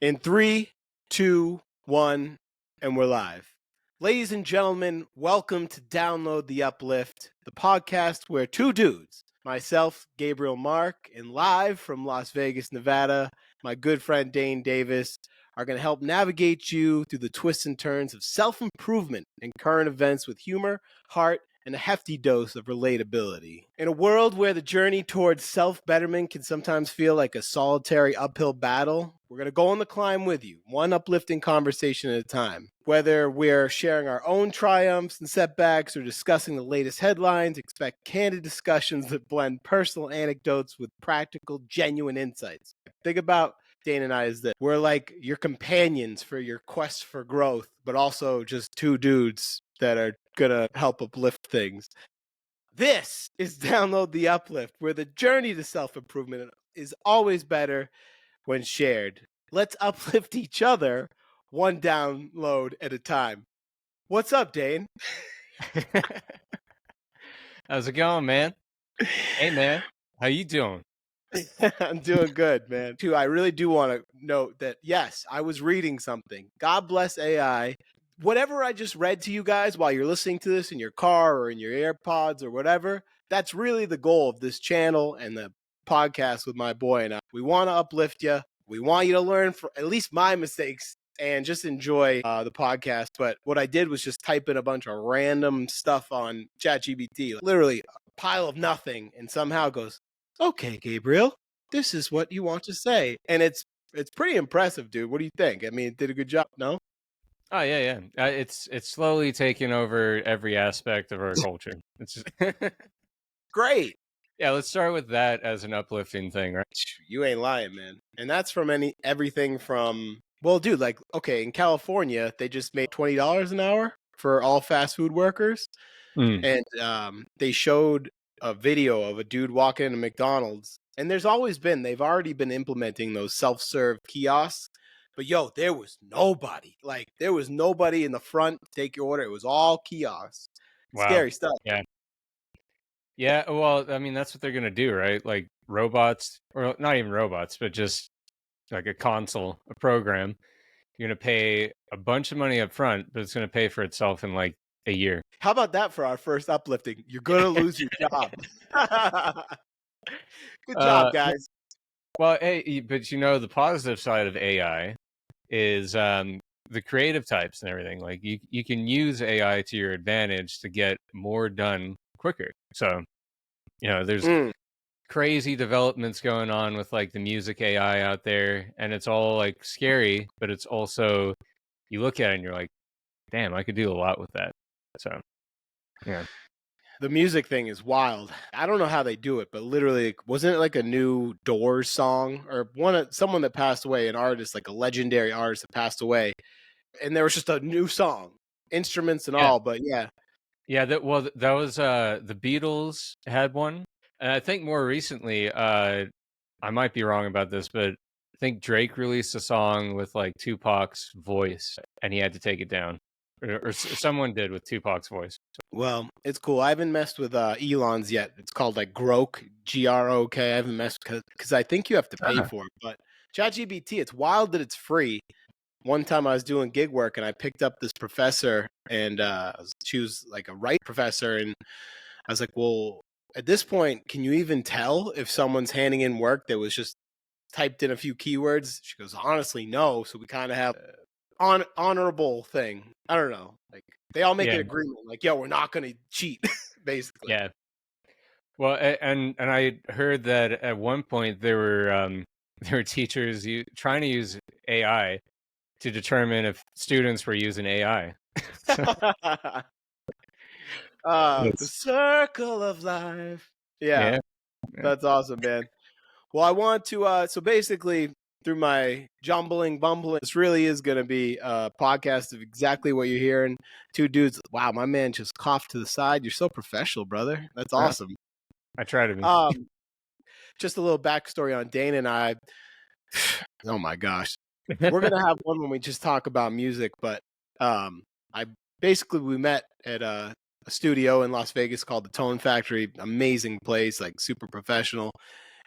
In 3, 2, 1, and we're live. Ladies and gentlemen, welcome to Download the Uplift, the podcast where two dudes, myself, Gabriel Mark, and live from Las Vegas, Nevada, my good friend Dane Davis, are going to help navigate you through the twists and turns of self-improvement and current events with humor, heart, and a hefty dose of relatability. In a world where the journey towards self-betterment can sometimes feel like a solitary uphill battle, we're going to go on the climb with you, one uplifting conversation at a time. Whether we're sharing our own triumphs and setbacks or discussing the latest headlines, expect candid discussions that blend personal anecdotes with practical, genuine insights. Think about Dane and I is that we're like your companions for your quest for growth, but also just two dudes that are gonna help uplift things. This is Download the Uplift, where the journey to self-improvement is always better when shared. Let's uplift each other one download at a time. What's up, Dane? How's it going, man? Hey, man. How you doing? I'm doing good, man. Too, I really do want to note that, yes, I was reading something. God bless AI. Whatever I just read to you guys while you're listening to this in your car or in your AirPods or whatever, that's really the goal of this channel and the podcast with my boy and I. We want to uplift you. We want you to learn from at least my mistakes and just enjoy the podcast. But what I did was just type in a bunch of random stuff on ChatGPT, literally a pile of nothing, and somehow goes, okay, Gabriel, this is what you want to say. And it's pretty impressive, dude. What do you think? I mean, it did a good job, no? Oh yeah. It's slowly taking over every aspect of our culture. It's just Great. yeah. Let's start with that as an uplifting thing, right? You ain't lying, man. And that's from everything from, well, dude, like, okay, in California, they just made $20 an hour for all fast food workers. And they showed a video of a dude walking into McDonald's. And they've already been implementing those self-serve kiosks. But yo, there was nobody. Like, there was nobody in the front to take your order. It was all kiosks. Wow. Scary stuff. Yeah. Yeah. Well, I mean, that's what they're gonna do, right? Like robots, or not even robots, but just like a console, a program. You're gonna pay a bunch of money up front, but it's gonna pay for itself in like a year. How about that for our first uplifting? You're going to lose your job. Good job, guys. Well, hey, but you know, the positive side of AI is the creative types and everything. Like you can use AI to your advantage to get more done quicker. So, you know, there's crazy developments going on with like the music AI out there, and it's all like scary, but it's also you look at it and you're like, damn, I could do a lot with that. So, yeah. The music thing is wild. I don't know how they do it, but literally, wasn't it like a new Doors song or someone that passed away, an artist, like a legendary artist that passed away, and there was just a new song, instruments and all. But yeah, that was the Beatles had one, and I think more recently, I might be wrong about this, but I think Drake released a song with like Tupac's voice, and he had to take it down, or someone did with Tupac's voice. Well, it's cool. I haven't messed with Elon's yet. It's called like Grok, Grok. I haven't messed because I think you have to pay for it. But ChatGPT, it's wild that it's free. One time I was doing gig work and I picked up this professor, and she was like a right professor, and I was like, well, at this point, can you even tell if someone's handing in work that was just typed in a few keywords? She goes, honestly, no. So we kind of have honorable thing. I don't know. Like they all make an agreement. Like, yo, we're not going to cheat, basically. Yeah. Well, and I heard that at one point there were teachers trying to use AI to determine if students were using AI. The circle of life. Yeah, that's awesome, man. Well, I want to, so basically, through my bumbling, this really is going to be a podcast of exactly what you're hearing. Two dudes. Wow, my man just coughed to the side. You're so professional, brother. That's awesome. I try to be. Just a little backstory on Dane and I. Oh my gosh. We're going to have one when we just talk about music, but we met at a studio in Las Vegas called the Tone Factory. Amazing place, like super professional.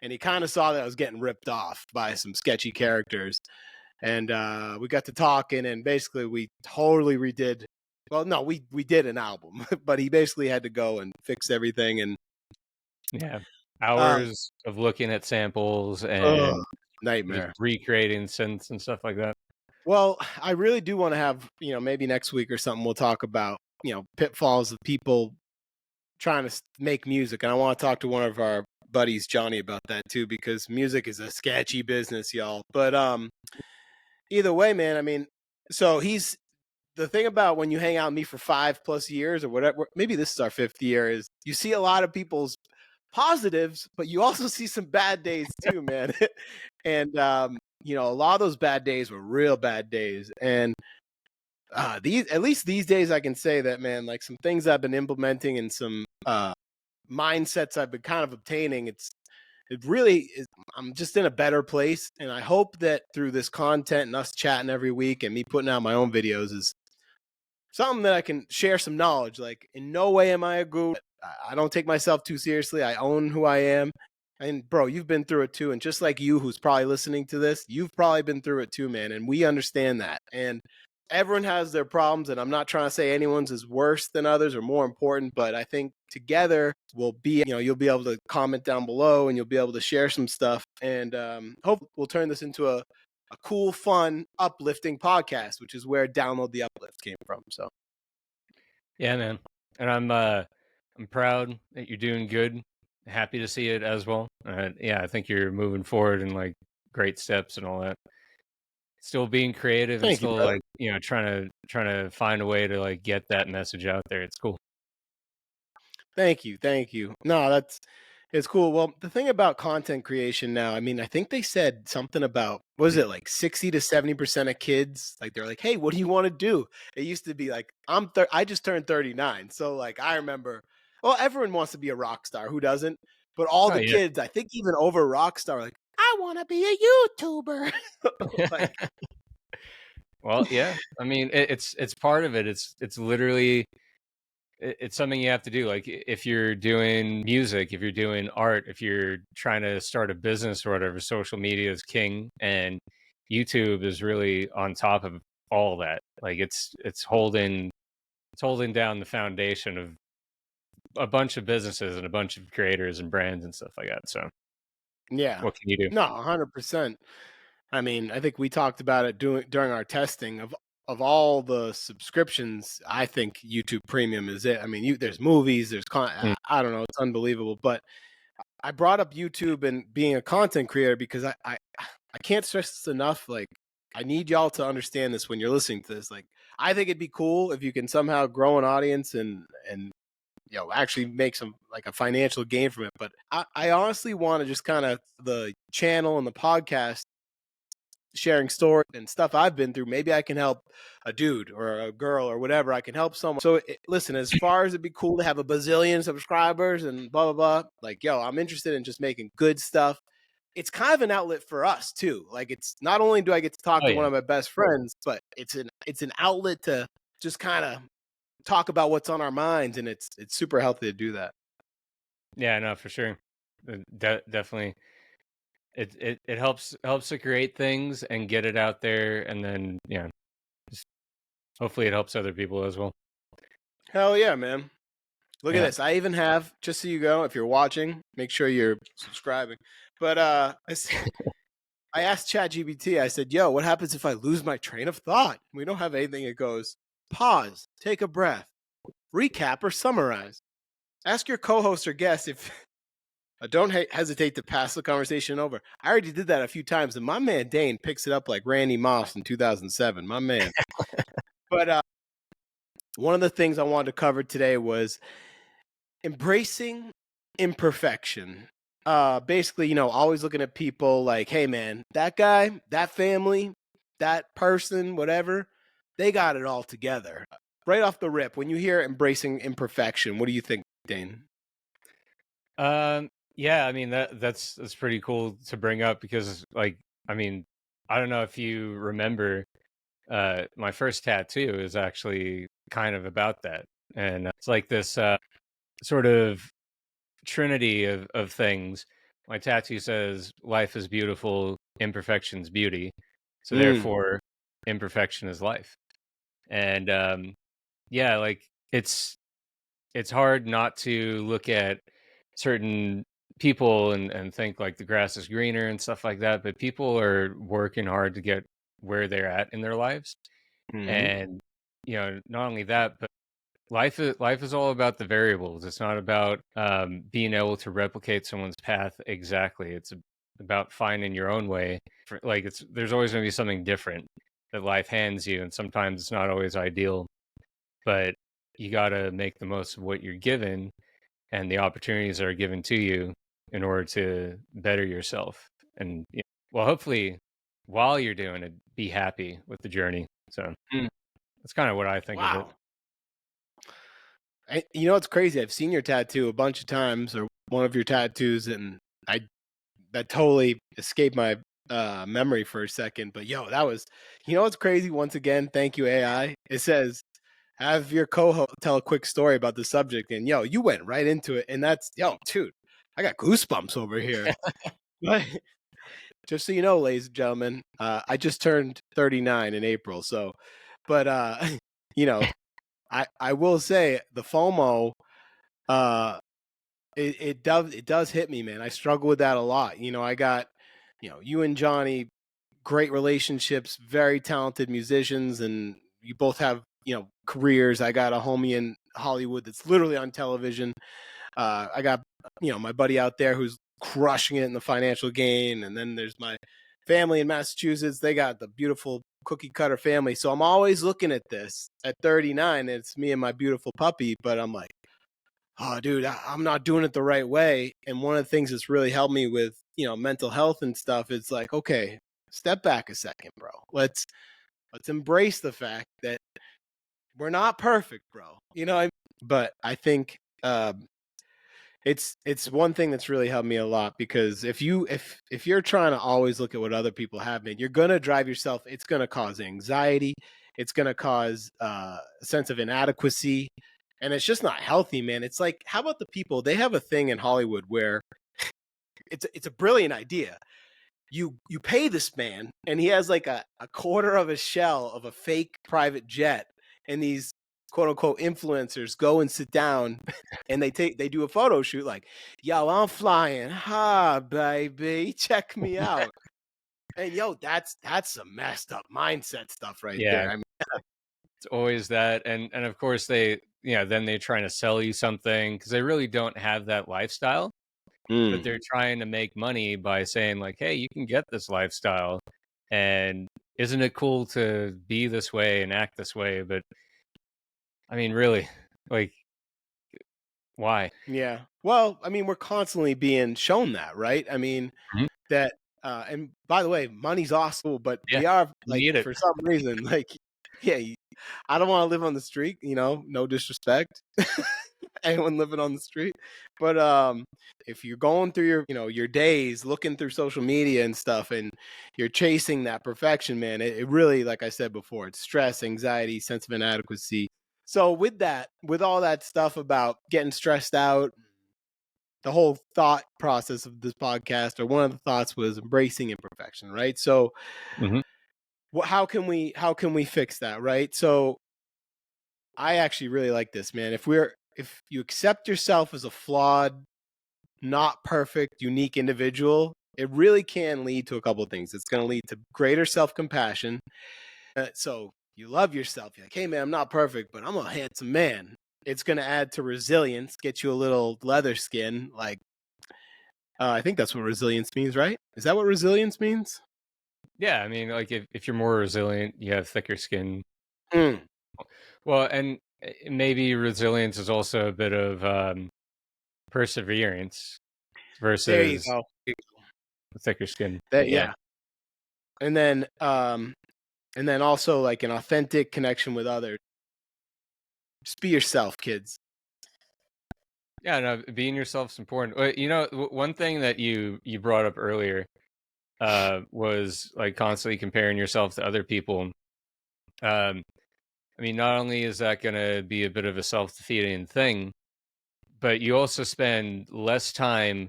And he kind of saw that I was getting ripped off by some sketchy characters. and we got to talking, and basically we totally redid. Well, no, we did an album, but he basically had to go and fix everything, and Yeah. uh, Hours of looking at samples ugh, and just nightmare. recreating synths and stuff like that. Well, I really do want to have, maybe next week or something, we'll talk about, pitfalls of people trying to make music. And I want to talk to one of our buddies, Johnny, about that too, because music is a sketchy business, y'all. But either way, man, I mean, so he's the thing about when you hang out with me for 5+ years or whatever, maybe this is our fifth year, is you see a lot of people's positives, but you also see some bad days too, man. And a lot of those bad days were real bad days. And these, at least these days, I can say that, man, like some things I've been implementing and some mindsets I've been kind of obtaining, it really is. I'm just in a better place, and I hope that through this content and us chatting every week and me putting out my own videos is something that I can share some knowledge. Like, in no way am I a guru. I don't take myself too seriously. I own who I am. And bro, you've been through it too. And just like you, who's probably listening to this, you've probably been through it too, man. And we understand that. And everyone has their problems. And I'm not trying to say anyone's is worse than others or more important, but I think together we'll be, you'll be able to comment down below and you'll be able to share some stuff. And hope we'll turn this into a cool, fun, uplifting podcast, which is where Download the Uplift came from. So Yeah, man. And I'm proud that you're doing good. Happy to see it as well. Yeah, I think you're moving forward in like great steps and all that. Still being creative and thank you, still brother. like, trying to find a way to like get that message out there. It's cool. Thank you. Thank you. No, it's cool. Well, the thing about content creation now, I mean, I think they said something about, was it like 60 to 70% of kids, like they're like, hey, what do you want to do? It used to be like, I just turned 39. So like, I remember, well, everyone wants to be a rock star. Who doesn't? But all Oh the yeah. kids, I think even over rock star, like, I want to be a YouTuber. Like, Well, yeah. I mean, it's part of it. It's literally it's something you have to do. Like if you're doing music, if you're doing art, if you're trying to start a business or whatever, social media is king, and YouTube is really on top of all that. Like it's holding down the foundation of a bunch of businesses and a bunch of creators and brands and stuff like that. So yeah, what can you do? no, 100%. I mean, I think we talked about it during our testing of all the subscriptions. I think YouTube Premium is it. I mean, there's movies, there's Mm. I don't know, it's unbelievable. But I brought up YouTube and being a content creator because I can't stress this enough. Like, I need y'all to understand this when you're listening to this. Like, I think it'd be cool if you can somehow grow an audience and actually make some like a financial gain from it. But I honestly want to just kind of the channel and the podcast sharing stories and stuff I've been through. Maybe I can help a dude or a girl or whatever. I can help someone. So listen, as far as it'd be cool to have a bazillion subscribers and blah, blah, blah, like, yo, I'm interested in just making good stuff. It's kind of an outlet for us too. Like, it's not only do I get to talk Oh to one yeah, of my best friends, but it's an outlet to just kind of talk about what's on our minds. And it's super healthy to do that. yeah, no, for sure. Definitely, it helps to create things and get it out there, and then yeah, just hopefully it helps other people as well. Hell yeah, man. Look at Yeah. this. I even have, just so you go, if you're watching, make sure you're subscribing. But I asked ChatGPT, I said, yo, what happens if I lose my train of thought? We don't have anything. It goes, pause, take a breath, recap or summarize. Ask your co host or guest if don't hesitate to pass the conversation over. I already did that a few times, and my man Dane picks it up like Randy Moss in 2007. My man. But one of the things I wanted to cover today was embracing imperfection. Basically, always looking at people like, hey man, that guy, that family, that person, whatever, they got it all together. Right off the rip, when you hear embracing imperfection, what do you think, Dane? Yeah, I mean that's pretty cool to bring up because like I mean, I don't know if you remember my first tattoo is actually kind of about that. And it's like this sort of trinity of things. My tattoo says life is beautiful, imperfection's beauty. So therefore, imperfection is life. And yeah, like it's hard not to look at certain people and think like the grass is greener and stuff like that. But people are working hard to get where they're at in their lives. Mm-hmm. And not only that, but life is all about the variables. It's not about being able to replicate someone's path exactly. It's about finding your own way. Like there's always going to be something different that life hands you, and sometimes it's not always ideal. But you got to make the most of what you're given and the opportunities that are given to you in order to better yourself. And well, hopefully, while you're doing it, be happy with the journey. So that's kind of what I think of it. Wow. You know what's crazy? I've seen your tattoo a bunch of times, or one of your tattoos, and I that totally escaped my memory for a second. But yo, that was, you know what's crazy? Once again, thank you AI. It says have your co-host tell a quick story about the subject, and yo, you went right into it, and that's yo, dude, I got goosebumps over here. But just so you know, ladies and gentlemen, I just turned 39 in April, so, but you know, I will say the FOMO, uh, it does hit me, man. I struggle with that a lot. I got, you and Johnny, great relationships, very talented musicians, and you both have, careers. I got a homie in Hollywood that's literally on television. I got, my buddy out there who's crushing it in the financial gain, and then there's my family in Massachusetts. They got the beautiful cookie cutter family. So I'm always looking at this at 39. It's me and my beautiful puppy, but I'm like, oh, dude, I'm not doing it the right way. And one of the things that's really helped me with, mental health and stuff is like, okay, step back a second, bro. Let's embrace the fact that we're not perfect, bro. But I think it's one thing that's really helped me a lot, because if you're trying to always look at what other people have, man, you're gonna drive yourself. It's gonna cause anxiety. It's gonna cause a sense of inadequacy, and it's just not healthy, man. It's like, how about the people? They have a thing in Hollywood where it's a brilliant idea. You pay this man, and he has like a quarter of a shell of a fake private jet, and these quote unquote influencers go and sit down, and they do a photo shoot like, yo, I'm flying, ha baby, check me out. And yo, that's some messed up mindset stuff right Yeah, there. I mean, it's always that. And of course then they're trying to sell you something because they really don't have that lifestyle, but they're trying to make money by saying like, hey, you can get this lifestyle, and isn't it cool to be this way and act this way? But I mean, really, like, why? yeah. Well, I mean, we're constantly being shown that, right? I mean, Mhm. that and by the way, money's awesome, but Yeah, we are you like, need it. for some reason, like, yeah, I don't want to live on the street, no disrespect. Anyone living on the street. But if you're going through your days looking through social media and stuff, and you're chasing that perfection, man, it really, like I said before, it's stress, anxiety, sense of inadequacy. So with all that stuff about getting stressed out, the whole thought process of this podcast, or one of the thoughts, was embracing imperfection, right? So Mhm. how can we fix that, right? So I actually really like this, man. If you accept yourself as a flawed, not perfect, unique individual, it really can lead to a couple of things. It's going to lead to greater self-compassion. So you love yourself. You're like, hey, man, I'm not perfect, but I'm a handsome man. It's going to add to resilience, get you a little leather skin. Like, I think that's what resilience means, right? Is that what resilience means? Yeah, I mean, like if you're more resilient, you have thicker skin. Mm, Well, and maybe resilience is also a bit of perseverance there you versus go. thicker skin. That, But yeah, yeah. And then also like an authentic connection with others. Just be yourself, kids. yeah, no, being yourself is important. One thing that you brought up earlier was like constantly comparing yourself to other people. Um, I mean, not only is that going to be a bit of a self-defeating thing, but you also spend less time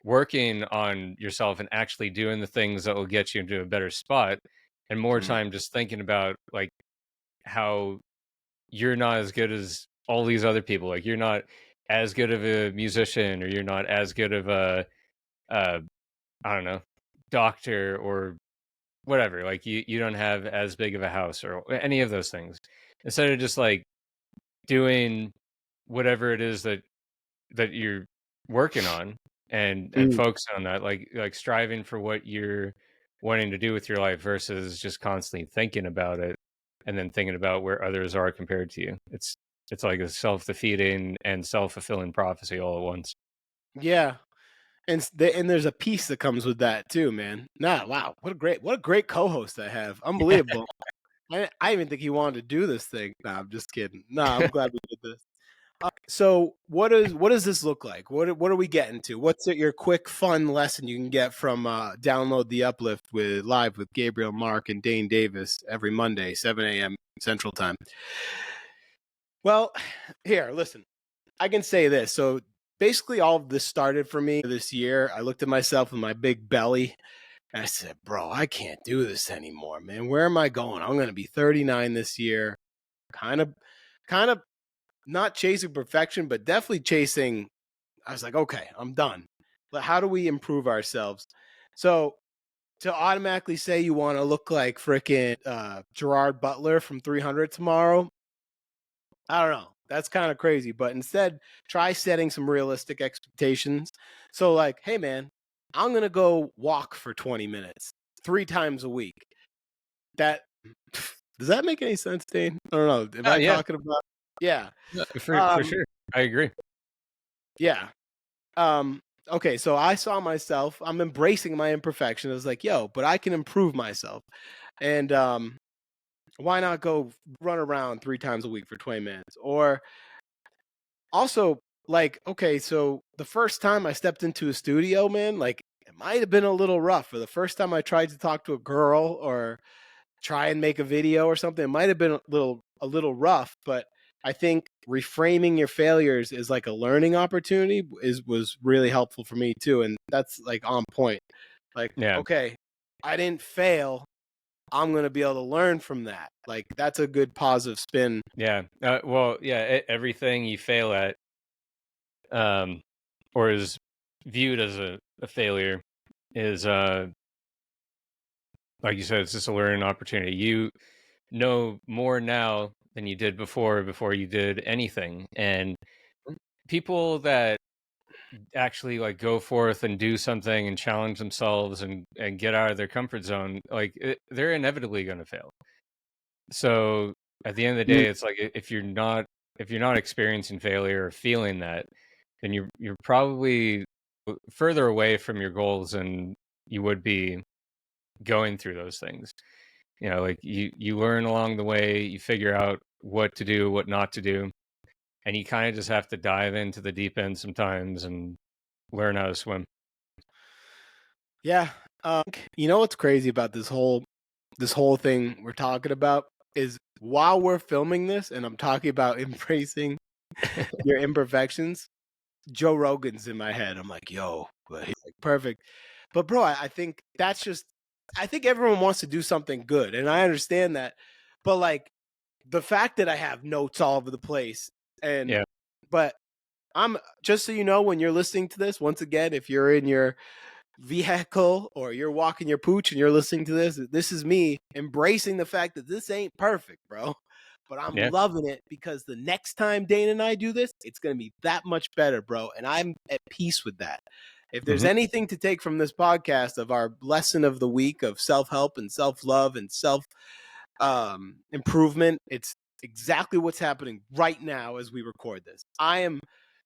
working on yourself and actually doing the things that will get you into a better spot. and more time just thinking about like how you're not as good as all these other people. Like you're not as good of a musician, or you're not as good of a uh, I don't know, doctor or whatever. Like you don't have as big of a house or any of those things. Instead of just like doing whatever it is that you're working on, and Mm. focus on that, like striving for what you're wanting to do with your life versus just constantly thinking about it and then thinking about where others are compared to you. It's like a self-defeating and self-fulfilling prophecy all at once. Yeah, and and there's a piece that comes with that too, man. Nah, wow, what a great co-host I have. Unbelievable. I even think he wanted to do this thing. Nah, I'm just kidding. Nah, I'm glad we did this. So what does this look like? What are we getting to? What's your quick fun lesson you can get from download the Uplift with live with Gabriel, Mark, and Dane Davis every Monday, 7 a.m. Central Time? Well, here, listen. I can say this. So basically, all of this started for me this year. I looked at myself with my big belly, and I said, "Bro, I can't do this anymore, man. Where am I going? I'm going to be 39 this year. Kind of, kind of not chasing perfection, but definitely chasing." I was like, "Okay, I'm done. But how do we improve ourselves?" So to automatically say you want to look like frickin' Gerard Butler from 300 tomorrow, I don't know. That's kind of crazy. But instead, try setting some realistic expectations. So, like, hey, man, I'm going to go walk for 20 minutes 3 times a week. That does that make any sense, Dane? I don't know. Am I Yeah, talking about? Yeah. for Um, sure, I agree. yeah. Okay. So I saw myself, I'm embracing my imperfection. I was like, yo, but I can improve myself. And why not go run around 3 times a week for 20 minutes? Or also, like, okay, so the first time I stepped into a studio, man, like it might have been a little rough. For the first time I tried to talk to a girl or try and make a video or something, it might have been a little rough, but I think reframing your failures is like a learning opportunity was really helpful for me too. And that's like on point. Like, Yeah, okay, I didn't fail. I'm gonna be able to learn from that. Like that's a good positive spin. yeah. Well, yeah. Everything you fail at, um, or is viewed as a failure, is like you said, it's just a learning opportunity. You know more now than you did before you did anything, and people that actually like go forth and do something and challenge themselves and get out of their comfort zone, like they're inevitably going to fail. So at the end of the Mm. day, it's like if you're not experiencing failure or feeling that, then you're probably further away from your goals than you would be going through those things. You know, like you learn along the way, you figure out what to do, what not to do, and you kind of just have to dive into the deep end sometimes and learn how to swim. Yeah. You know what's crazy about this whole thing we're talking about is while we're filming this and I'm talking about embracing your imperfections, Joe Rogan's in my head. I'm like, yo, but he's like perfect. But bro, I think that's just I think everyone wants to do something good, and I understand that. But like the fact that I have notes all over the place and Yeah. but I'm just so you know, when you're listening to this, once again, if you're in your vehicle or you're walking your pooch and you're listening to this is me embracing the fact that this ain't perfect, bro. But I'm Yeah. loving it because the next time Dane and I do this, it's going to be that much better, bro. And I'm at peace with that. If there's Hmm. anything to take from this podcast of our lesson of the week of self help and self love and self improvement, it's exactly what's happening right now as we record this. I am,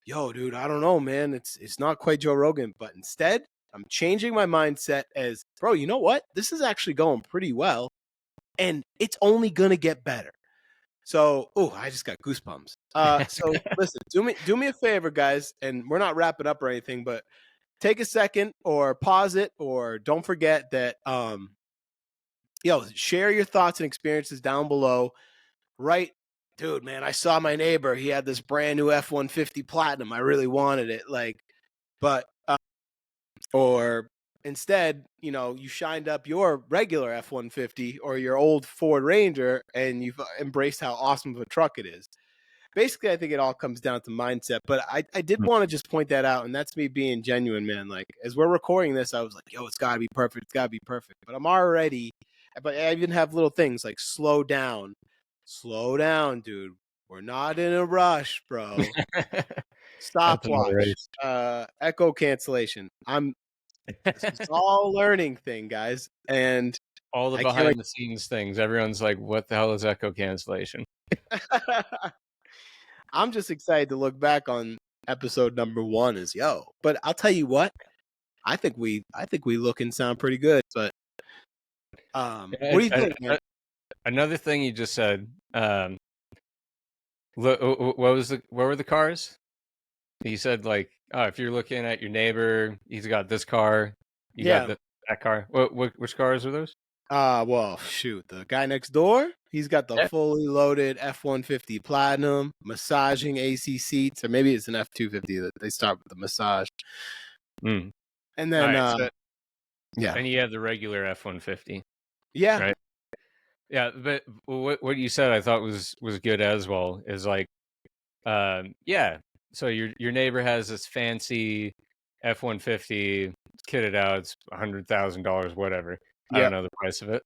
yo, dude, I don't know, man. It's not quite Joe Rogan, but instead, I'm changing my mindset as, bro, you know what? This is actually going pretty well, and it's only gonna get better. So, oh, I just got goosebumps. So listen, do me a favor, guys, and we're not wrapping up or anything, but take a second or pause it, or don't forget that, yo, share your thoughts and experiences down below. Right, dude, man, I saw my neighbor. He had this brand new F-150 Platinum. I really wanted it, like, but or instead, you shined up your regular F-150 or your old Ford Ranger, and you've embraced how awesome of a truck it is. Basically, I think it all comes down to mindset. But I did want to just point that out, and that's me being genuine, man. Like, as we're recording this, I was like, yo, it's got to be perfect. It's got to be perfect. But I even have little things like slow down. Slow down, dude. We're not in a rush, bro. That's another Stopwatch. race. Echo cancellation. This is all a learning thing, guys. And All the I can't behind the scenes things. Everyone's like, "What the hell is echo cancellation?" wait. I'm just excited to look back on episode number 1 as yo. But I'll tell you what, I think we look and sound pretty good. But what do you think, man? Another thing you just said. What were the cars? He said like, oh, if you're looking at your neighbor, he's got this car, you got Yeah. that car. Which cars are those? Well, shoot, the guy next door, he's got the Yeah. fully loaded F-150 Platinum, massaging AC seats, or maybe it's an F-250 that they start with the massage. Mm. And All then, right. So, yeah, and you have the regular F-150, yeah, right? Yeah, but what you said I thought was good as well. Is like, yeah. So your neighbor has this fancy F-150 kitted out. It's $100,000, whatever. I don't yep, know the price of it.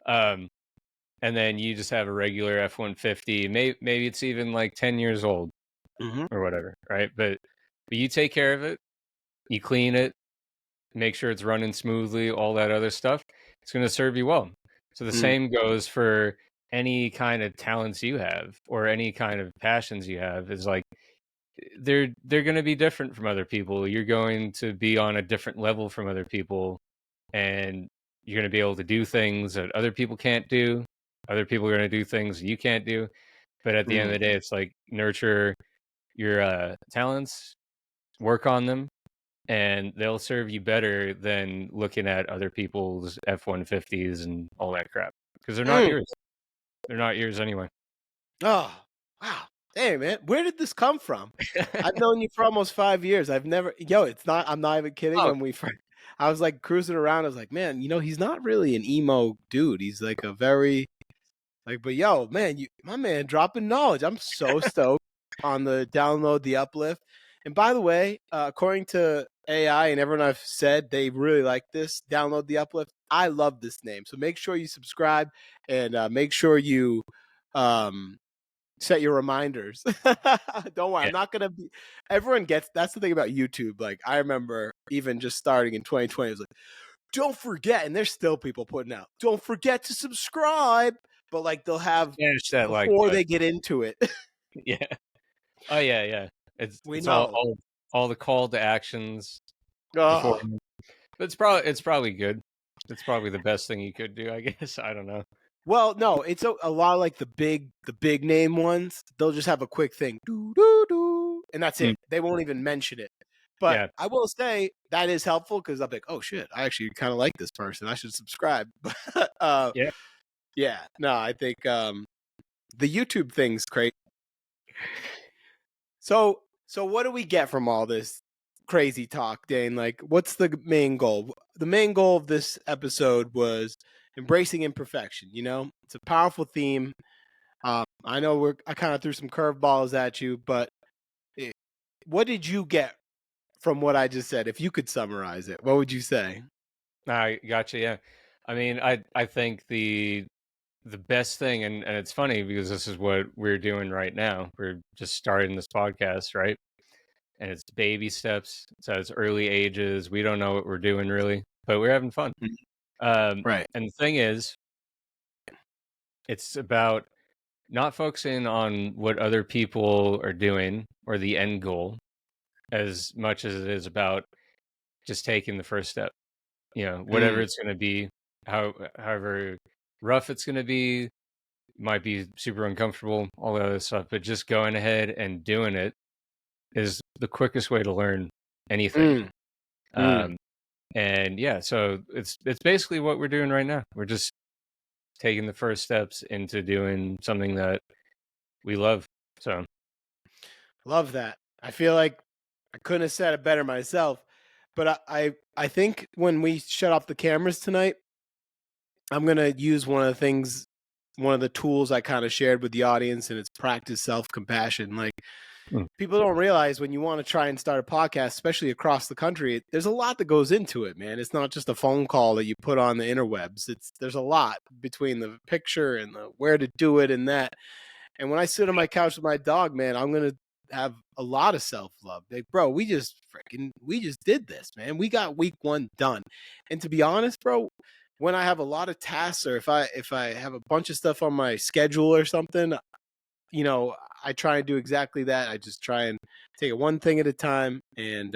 um, and then you just have a regular F-150. Maybe it's even like 10 years old hmm or whatever, right? But you take care of it, you clean it, make sure it's running smoothly, all that other stuff. It's going to serve you well. So the mm, same goes for any kind of talents you have or any kind of passions you have. Is like they're going to be different from other people. You're going to be on a different level from other people, and you're going to be able to do things that other people can't do. Other people are going to do things you can't do. But at the end of mm, the day, it's like nurture your talents, work on them, and they'll serve you better than looking at other people's F-150s and all that crap because they're not mm. yours. They're not yours anyway. Oh, wow. Hey, man, where did this come from? I've known you for almost 5 years. I've never, yo, it's not, I'm not even kidding. Oh, When I was like cruising around, I was like, man, he's not really an emo dude. He's like a very, like, but yo, man, my man dropping knowledge. I'm so stoked on the download, the uplift. And by the way, according to AI and everyone I've said, they really like this. Download the uplift. I love this name. So make sure you subscribe and make sure you um, set your reminders. Don't worry, yeah. I'm not gonna be. Everyone gets. That's the thing about YouTube. Like I remember even just starting in 2020, it was like, don't forget, and there's still people putting out, don't forget to subscribe. But like they'll have Smash that like before button. they get into it. Yeah. Oh yeah, yeah. It's We it's know. all the call to actions before. Oh. But it's probably good. It's probably the best thing you could do, I guess. I don't know. Well, no, it's a lot like the big name ones. They'll just have a quick thing, doo doo doo, and that's Mm, it. They won't even mention it. But yeah. I will say that is helpful because I'm like, oh shit, I actually kind of like this person. I should subscribe. But Yeah. yeah, no, I think the YouTube thing's great. So what do we get from all this crazy talk, Dane? Like, what's the main goal? The main goal of this episode was embracing imperfection. It's a powerful theme. I know I kind of threw some curveballs at you, but it, what did you get from what I just said? If you could summarize it, what would you say? I gotcha. Yeah. I mean, I think the best thing, and it's funny because this is what we're doing right now. We're just starting this podcast, right? And it's baby steps. So it's early ages. We don't know what we're doing really, but we're having fun. Mhm. Right. And the thing is, it's about not focusing on what other people are doing or the end goal as much as it is about just taking the first step. Whatever Mm, it's going to be, however rough it's going to be, might be super uncomfortable, all that other stuff, but just going ahead and doing it is the quickest way to learn anything. mm, mm. Um, and yeah, so it's basically what we're doing right now. We're just taking the first steps into doing something that we love. So Love that. I feel like I couldn't have said it better myself. But I think when we shut off the cameras tonight, I'm gonna use one of the tools I kind of shared with the audience, and it's practice self-compassion. Like, Mm. people don't realize when you want to try and start a podcast, especially across the country, there's a lot that goes into it, man. It's not just a phone call that you put on the interwebs. There's a lot between the picture and the where to do it and that. And when I sit on my couch with my dog, man, I'm gonna have a lot of self-love. Like, bro, we just did this, man. We got week 1 done. And to be honest, bro, when I have a lot of tasks, or if I have a bunch of stuff on my schedule or something, you know, I try and do exactly that. I just try and take it one thing at a time, and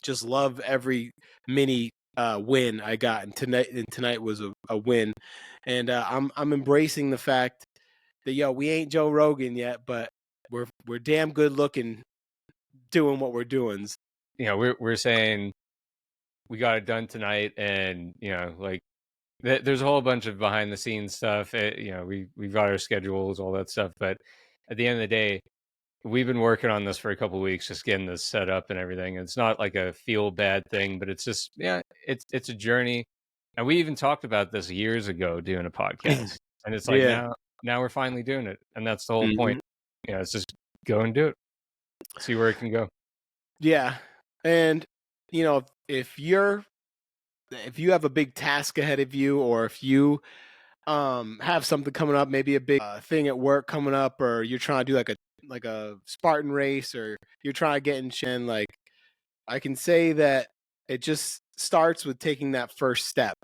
just love every mini win I got. And tonight was a win, and I'm embracing the fact that, yo, we ain't Joe Rogan yet, but we're damn good looking doing what we're doing. You know, we're saying we got it done tonight, and you know, like there's a whole bunch of behind the scenes stuff. You know, we've got our schedules, all that stuff, but at the end of the day, we've been working on this for a couple of weeks, just getting this set up and everything. It's not like a feel bad thing, but it's just, yeah, it's a journey. And we even talked about this years ago doing a podcast, and it's like Yeah. now we're finally doing it, and that's the whole point. Mhm. You know, it's just go and do it, see where it can go. Yeah. And you know, if you have a big task ahead of you, or if you have something coming up, maybe a big thing at work coming up, or you're trying to do like a Spartan race, or you're trying to get in Shen, like, I can say that it just starts with taking that first step.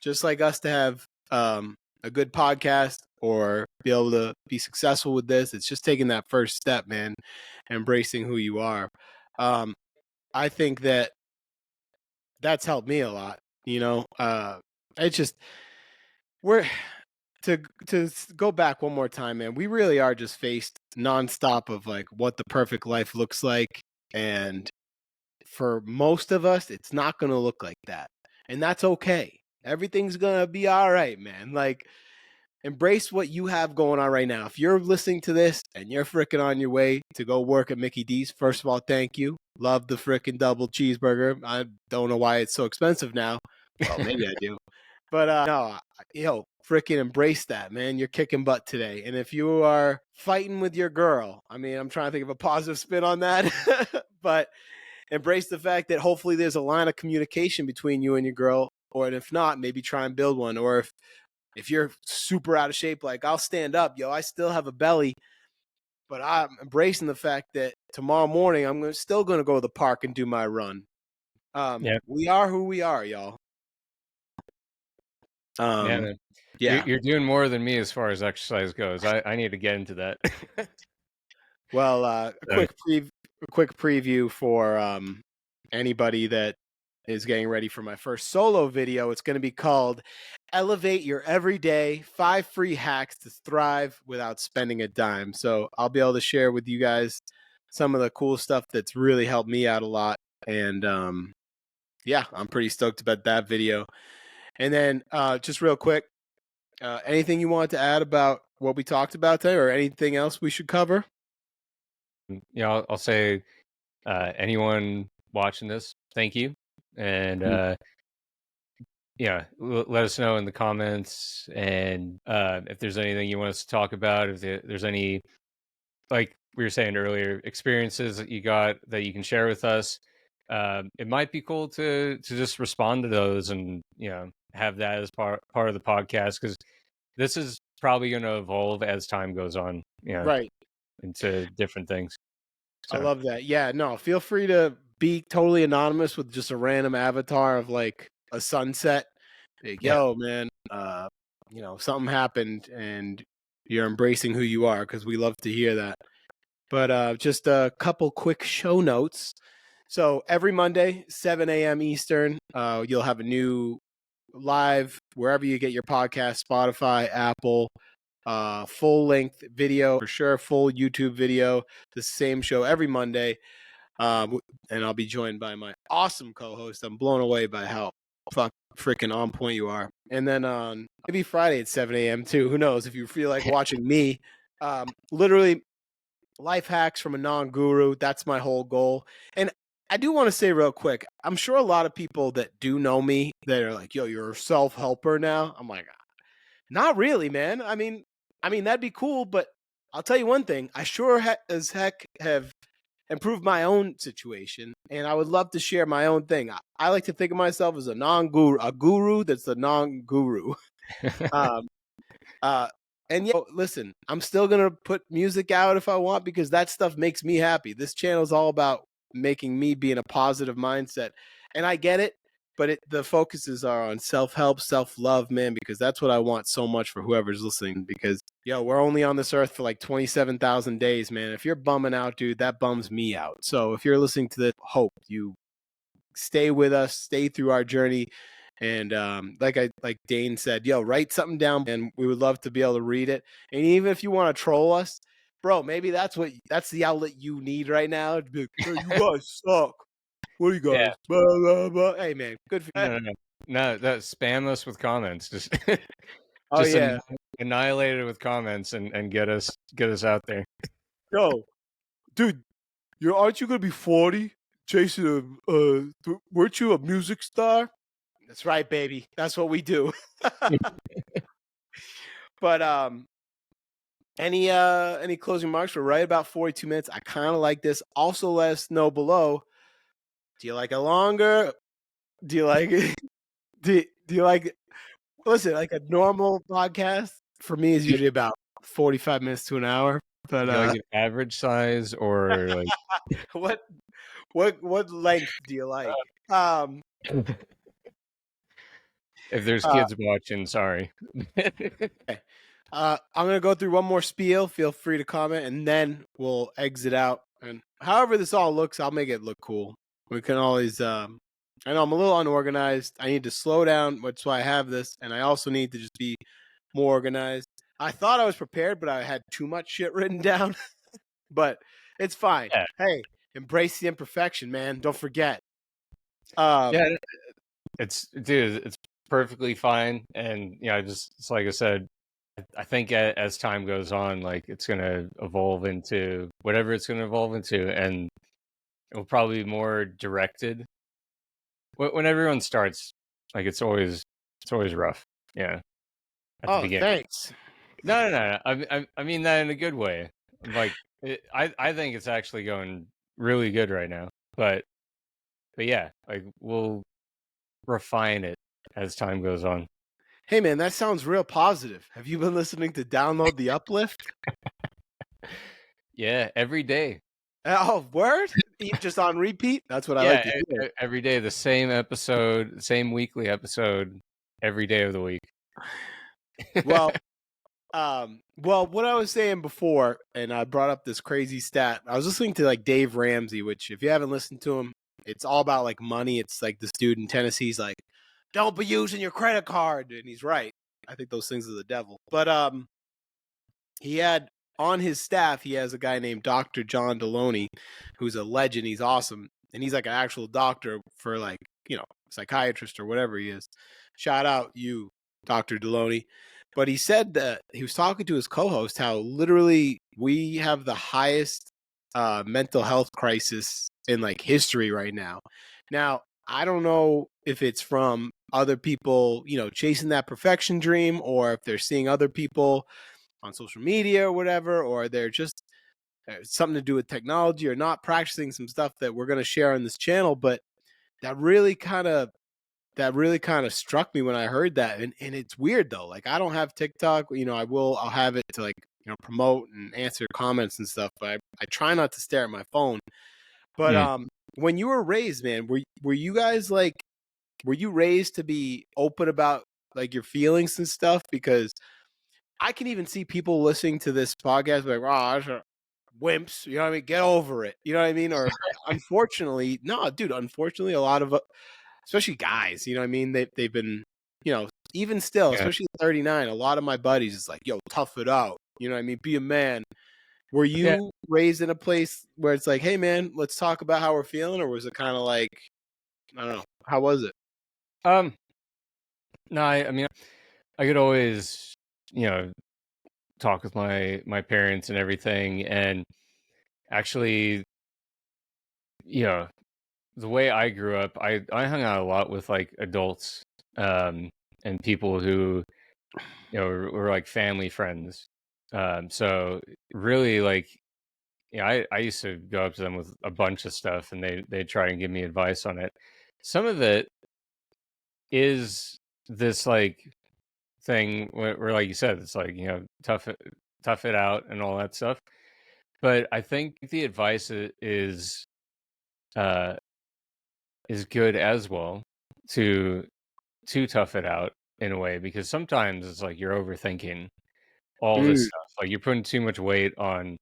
Just like us to have a good podcast or be able to be successful with this, it's just taking that first step, man, embracing who you are. I think that that's helped me a lot. You know, it's just we're to go back one more time, man. We really are just faced nonstop of like what the perfect life looks like, and for most of us, it's not going to look like that. And that's okay. Everything's going to be all right, man. Like, embrace what you have going on right now. If you're listening to this and you're freaking on your way to go work at Mickey D's, first of all, thank you. Love the freaking double cheeseburger. I don't know why it's so expensive now. Well, maybe I do. But no, yo, freaking embrace that, man. You're kicking butt today. And if you are fighting with your girl, I mean, I'm trying to think of a positive spin on that, but embrace the fact that hopefully there's a line of communication between you and your girl, or if not, maybe try and build one. Or if you're super out of shape, like, I'll stand up, yo, I still have a belly, but I'm embracing the fact that tomorrow morning still going to go to the park and do my run. Yeah, We are who we are, y'all. yeah, man. Yeah. You're doing more than me as far as exercise goes. I need to get into that. Well, So, a quick preview for anybody that is getting ready for my first solo video. It's going to be called "Elevate Your Everyday: 5 Free Hacks to Thrive Without Spending a Dime." So I'll be able to share with you guys some of the cool stuff that's really helped me out a lot. And yeah, I'm pretty stoked about that video. And then just real quick, anything you want to add about what we talked about today, or anything else we should cover? you know, I'll say anyone watching this, thank you, and yeah, let us know in the comments, and if there's anything you want us to talk about, if there's any, like we were saying earlier, experiences that you got that you can share with us. It might be cool to just respond to those, and you know, have that as part of the podcast, because this is probably going to evolve as time goes on, you know, Right. into different things. I So love that. Yeah, no, feel free to be totally anonymous with just a random avatar of like a sunset. Like, yeah, yo, man, you know, something happened and you're embracing who you are, because we love to hear that. But just a couple quick show notes. So every Monday, 7 a.m. Eastern, you'll have a new live wherever you get your podcast, Spotify, Apple, full length video for sure, full YouTube video, the same show every Monday. And I'll be joined by my awesome co-host. I'm blown away by how freaking on point you are. And then on maybe Friday at 7 a.m. too. Who knows, if you feel like watching me, literally life hacks from a non-guru. That's my whole goal. And I do want to say real quick, I'm sure a lot of people that do know me that are like, "Yo, you're a self-helper now." I'm like, not really, man. I mean that'd be cool, but I'll tell you one thing: I sure as heck have improved my own situation, and I would love to share my own thing. I like to think of myself as a non-guru, a guru that's a non-guru. Um, uh, and yeah, listen, I'm still gonna put music out if I want because that stuff makes me happy. This channel is all about making me be in a positive mindset, and I get it. But the focuses are on self help, self love, man, because that's what I want so much for whoever's listening. Because yo, we're only on this earth for like 27,000 days, man. If you're bumming out, dude, that bums me out. So if you're listening to this, hope you stay with us, stay through our journey. And like Dane said, yo, write something down, and we would love to be able to read it. And even if you want to troll us, bro, maybe that's the outlet you need right now. To be like, hey, you guys suck. What are you Yeah. guys? Blah, blah, blah. Hey, man, good for you. No. That spam us with comments. Just Oh just yeah, annihilate it with comments and get us out there. yo, dude, aren't you gonna be 40? Jason, weren't you a music star? That's right, baby. That's what we do. But any closing remarks? We're right about 42 minutes. I kind of like this. Also, let us know below. Do you like it longer? Do you like it? Do you like? Listen, like a normal podcast for me is usually about 45 minutes to an hour. But Do you like an average size or like what what length do you like? Um, if there's uh, kids watching, sorry. okay. I'm gonna go through one more spiel. Feel free to comment, and then we'll exit out. And however this all looks, I'll make it look cool. We can always. I know I'm a little unorganized. I need to slow down. That's why I have this, and I also need to just be more organized. I thought I was prepared, but I had too much shit written down. But it's fine. Yeah. Hey, embrace the imperfection, man. Don't forget. Um, Yeah, it's perfectly fine. And just it's like I said, I think as time goes on, like it's gonna evolve into whatever it's gonna evolve into, and it will probably be more directed. When everyone starts, like it's always rough. Yeah, at the oh, beginning. thanks. No. I mean that in a good way. Like I think it's actually going really good right now. But yeah, like we'll refine it as time goes on. Hey, man, that sounds real positive. Have you been listening to Download the Uplift? Yeah, every day. Oh, word? Just on repeat? That's what I like Yeah, to hear. every day, the same episode, same weekly episode, every day of the week. Well, what I was saying before, and I brought up this crazy stat. I was listening to like Dave Ramsey, which if you haven't listened to him, it's all about like money. It's like this dude in Tennessee. He's like, "Don't be using your credit card," and he's right. I think those things are the devil. But he had on his staff, he has a guy named Dr. John Deloney, who's a legend. He's awesome. And he's like an actual doctor for like, psychiatrist or whatever he is. Shout out you, Dr. Deloney. But he said that he was talking to his co-host how literally we have the highest mental health crisis in like history right now. Now, I don't know if it's from other people, chasing that perfection dream, or if they're seeing other people on social media or whatever, or they're just something to do with technology or not practicing some stuff that we're going to share on this channel. But that really kind of struck me when I heard that. And it's weird though. Like I don't have TikTok, I'll have it to like, promote and answer comments and stuff, but I try not to stare at my phone. But Mm. when you were raised, man, were you guys like, were you raised to be open about like your feelings and stuff? Because I can even see people listening to this podcast like, "Oh, that's wimps." You know what I mean? Get over it. You know what I mean? Or unfortunately, no, dude. Unfortunately, a lot of, especially guys, you know what I mean? They've been, even still, Yeah. especially 39. A lot of my buddies is like, "Yo, tough it out." You know what I mean? Be a man. Were Yeah. you raised in a place where it's like, "Hey, man, let's talk about how we're feeling," or was it kind of like, I don't know, how was it? Um. No, I mean, I could always, you know, talk with my parents and everything, and actually, you know, the way I grew up, I hung out a lot with like adults, um, and people who were like family friends. So really, like, I used to go up to them with a bunch of stuff, and they try and give me advice on it. Some of it is this like thing where like you said, it's like tough it out and all that stuff. But I think the advice uh is good as well to tough it out in a way, because sometimes it's like you're overthinking all this Mm, stuff. Like you're putting too much weight on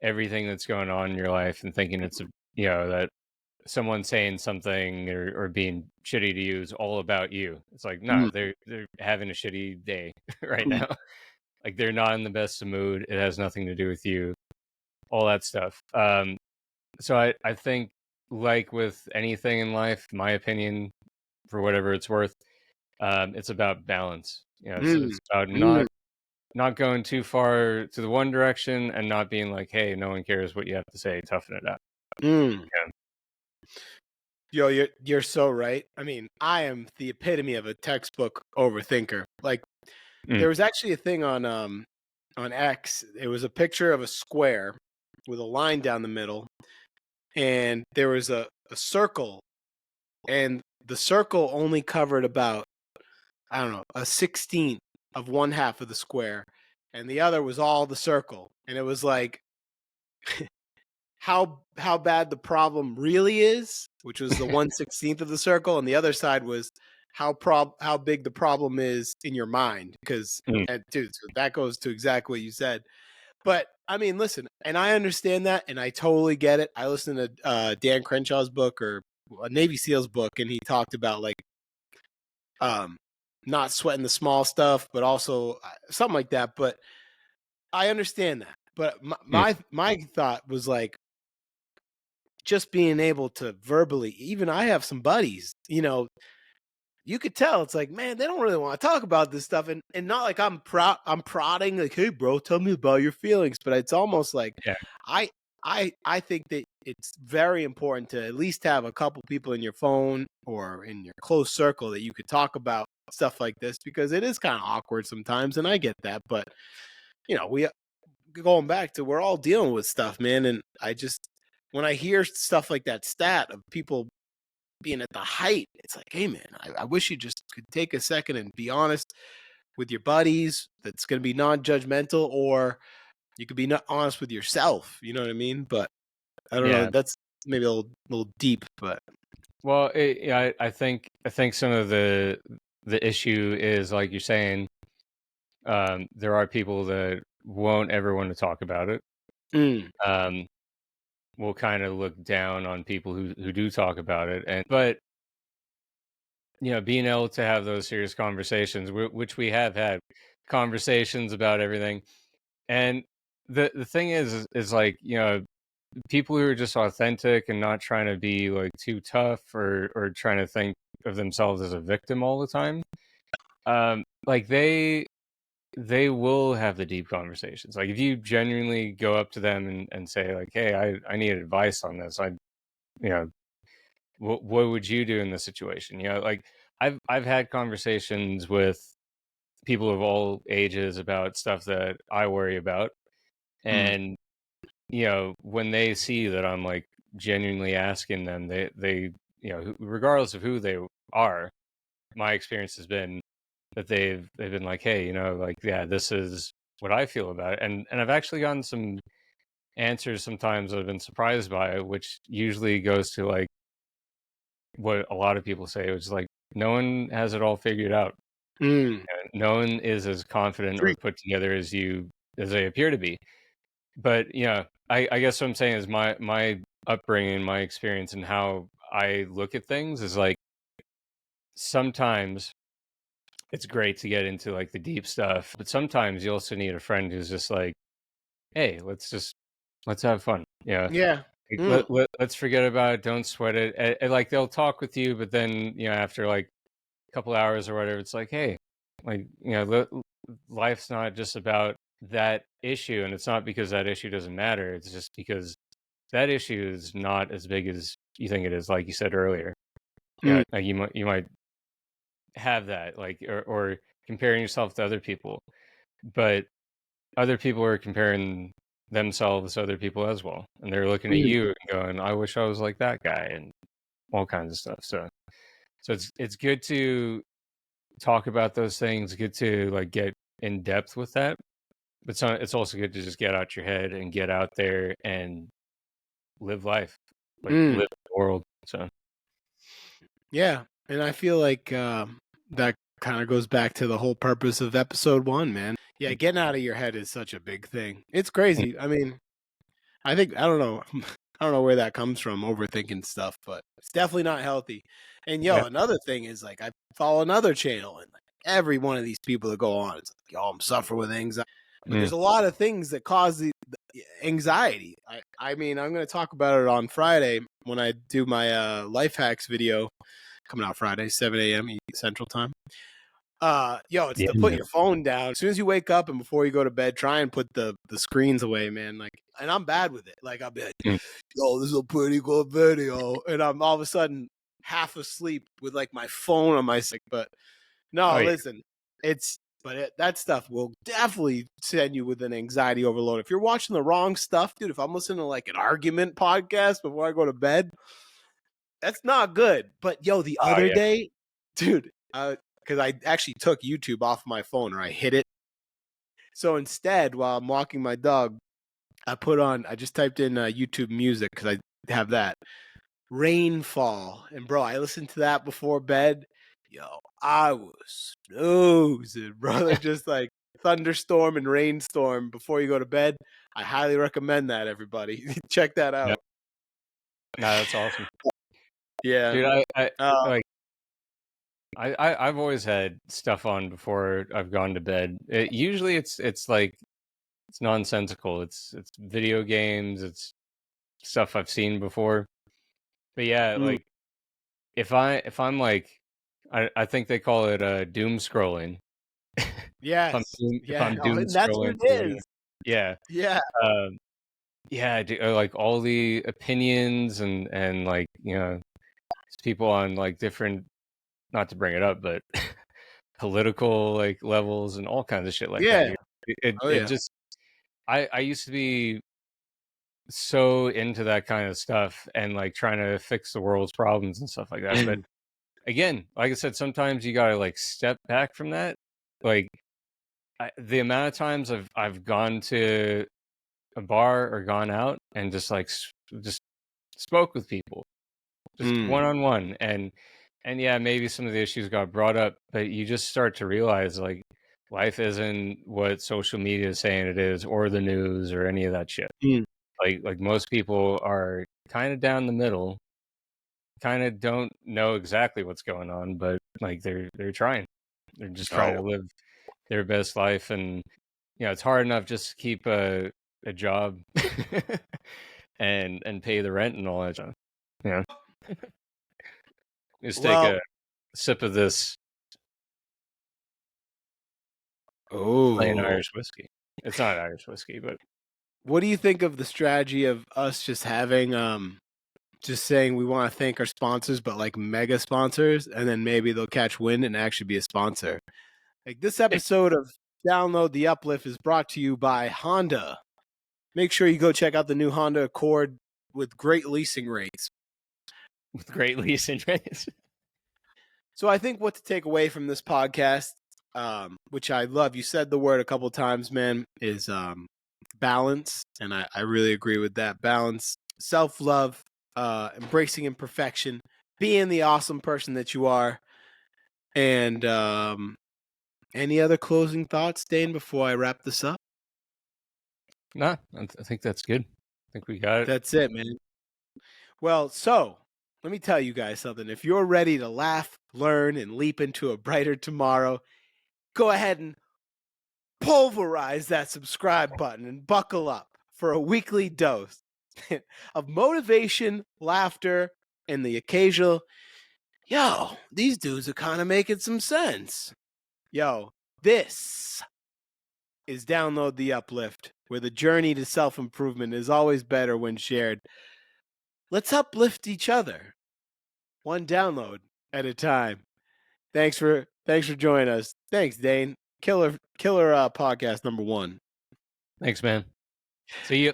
everything that's going on in your life and thinking it's that someone saying something or being shitty to you is all about you. It's like, no, mm, they're having a shitty day right mm, now. Like they're not in the best of mood. It has nothing to do with you. All that stuff. So I think, like with anything in life, my opinion, for whatever it's worth, it's about balance. It's mm, about mm, not going too far to the one direction and not being like, hey, no one cares what you have to say. Toughen it up. mm. Yeah. Yo, you're so right. I mean, I am the epitome of a textbook overthinker. Like, Mm, there was actually a thing on X. It was a picture of a square with a line down the middle, and there was a circle, and the circle only covered about, I don't know, a 16th of one half of the square, and the other was all the circle. And it was like how bad the problem really is, which was the 1/16th of the circle, and the other side was how big the problem is in your mind. Because, mm, and dude, so that goes to exactly what you said. But I mean, listen, and I understand that, and I totally get it. I listened to Dan Crenshaw's book, or a Navy SEAL's book, and he talked about like um not sweating the small stuff, but also something like that. But I understand that. But my mm. my thought was like, just being able to verbally, even I have some buddies, you could tell it's like, man, they don't really want to talk about this stuff. And not like I'm prodding, like, hey bro, tell me about your feelings. But it's almost like Yeah. I I think that it's very important to at least have a couple people in your phone or in your close circle that you could talk about stuff like this, because it is kind of awkward sometimes, and I get that. But we going back to, we're all dealing with stuff, man. And I just, when I hear stuff like that stat of people being at the height, it's like, hey, man, I wish you just could take a second and be honest with your buddies. That's going to be non-judgmental, or you could be not honest with yourself. You know what I mean? But I don't know. Yeah. That's maybe a little deep, but Well, yeah, I think some of the issue is, like you're saying, there are people that won't ever want to talk about it. mm, Um, will kind of look down on people who do talk about it, and but being able to have those serious conversations, which we have had conversations about everything. And the thing is like, people who are just authentic and not trying to be like too tough or trying to think of themselves as a victim all the time. Like they will have the deep conversations. Like if you genuinely go up to them and say like, hey, I need advice on this. You know, what would you do in this situation? Like I've had conversations with people of all ages about stuff that I worry about. mm, And when they see that I'm like genuinely asking them, they regardless of who they are, my experience has been that they've been like, hey, like, yeah, this is what I feel about it. And I've actually gotten some answers sometimes I've been surprised by, which usually goes to like what a lot of people say, which is like, no one has it all figured out. mm. No one is as confident or Preach. put together as they appear to be. But I guess what I'm saying is my upbringing, my experience, and how I look at things is like, sometimes it's great to get into like the deep stuff, but sometimes you also need a friend who's just like, hey, let's have fun. Yeah. Like, Mm, let's forget about it. Don't sweat it. And, like they'll talk with you, but then after like a couple hours or whatever, it's like, hey, like life's not just about that issue, and it's not because that issue doesn't matter. It's just because that issue is not as big as you think it is. Like you said earlier, Mm. like you might have that, like, or comparing yourself to other people, but other people are comparing themselves to other people as well, and they're looking at Mm. you and going, "I wish I was like that guy," and all kinds of stuff. So it's good to talk about those things, good to like get in depth with that, but it's also good to just get out your head and get out there and live life, like Mm. live in the world. So Yeah, and I feel like that kind of goes back to the whole purpose of episode 1, man. Yeah, getting out of your head is such a big thing. It's crazy. I mean, I think I don't know. I don't know where that comes from, overthinking stuff, but it's definitely not healthy. And yeah, another thing is like I follow another channel, and like every one of these people that go on, it's like, yo, I'm suffering with anxiety. But mm, there's a lot of things that cause the anxiety. I mean, I'm going to talk about it on Friday when I do my life hacks video coming out Friday, 7 a.m. Central Time. It's yeah, to put your phone down as soon as you wake up and before you go to bed. Try and put the screens away, man. Like, and I'm bad with it. Like, I'll be like, mm, "Yo, this is a pretty good video," and I'm all of a sudden half asleep with like my phone on my sick. But oh no, yeah, listen, that stuff will definitely send you with an anxiety overload. If you're watching the wrong stuff, dude. If I'm listening to like an argument podcast before I go to bed, that's not good. But the oh other yeah, day, dude, because I actually took YouTube off my phone or I hid it. So instead, while I'm walking my dog, I just typed in YouTube music because I have that rainfall. And bro, I listened to that before bed. Yo, I was snoozing, brother. Just like thunderstorm and rainstorm before you go to bed. I highly recommend that, everybody. Check that no, out. no, that's awesome, Yeah. dude. I Uh, like I've always had stuff on before I've gone to bed. Usually it's like it's nonsensical. It's video games. It's stuff I've seen before. But yeah, mm, like if I'm like I think they call it doom scrolling. yes. If Yeah. I'm Oh, doom and that's what scrolling it through, is. yeah, Yeah. um, yeah, like all the opinions and like people on like different, not to bring it up, but political like levels and all kinds of shit like that, Yeah. dude. It Oh, it yeah. just I used to be so into that kind of stuff and like trying to fix the world's problems and stuff like that. But Mm, again, like I said, sometimes you gotta like step back from that. Like the amount of times I've gone to a bar or gone out and just like just spoke with people, just mm. one on one, and yeah, maybe some of the issues got brought up, but you just start to realize like life isn't what social media is saying it is, or the news, or any of that shit. Mm. Like most people are kind of down the middle, kind of don't know exactly what's going on, but like they're trying. They're just trying to Oh, live their best life, and it's hard enough just to keep a job and pay the rent and all that stuff. Yeah, just take well, a sip of this plain oh, Irish whiskey. It's not Irish whiskey, but what do you think of the strategy of us just having just saying we want to thank our sponsors, but like mega sponsors, and then maybe they'll catch wind and actually be a sponsor. Like this episode of Download the Uplift is brought to you by Honda. Make sure you go check out the new Honda Accord with great leasing rates. with great leasing rates. So I think what to take away from this podcast, which I love, you said the word a couple times, man, is balance, and I really agree with that. Balance, self-love, embracing imperfection, being the awesome person that you are. And any other closing thoughts, Dane, before I wrap this up? Nah, I think that's good. I think we got it. That's it, man. Well, so let me tell you guys something. If you're ready to laugh, learn, and leap into a brighter tomorrow, go ahead and pulverize that subscribe button and buckle up for a weekly dose of motivation, laughter, and the occasional, yo, these dudes are kind of making some sense. Yo, this is Download the Uplift, where the journey to self-improvement is always better when shared. Let's uplift each other, one download at a time. Thanks for joining us. Thanks, Dane. Killer podcast number 1. Thanks, man. See you.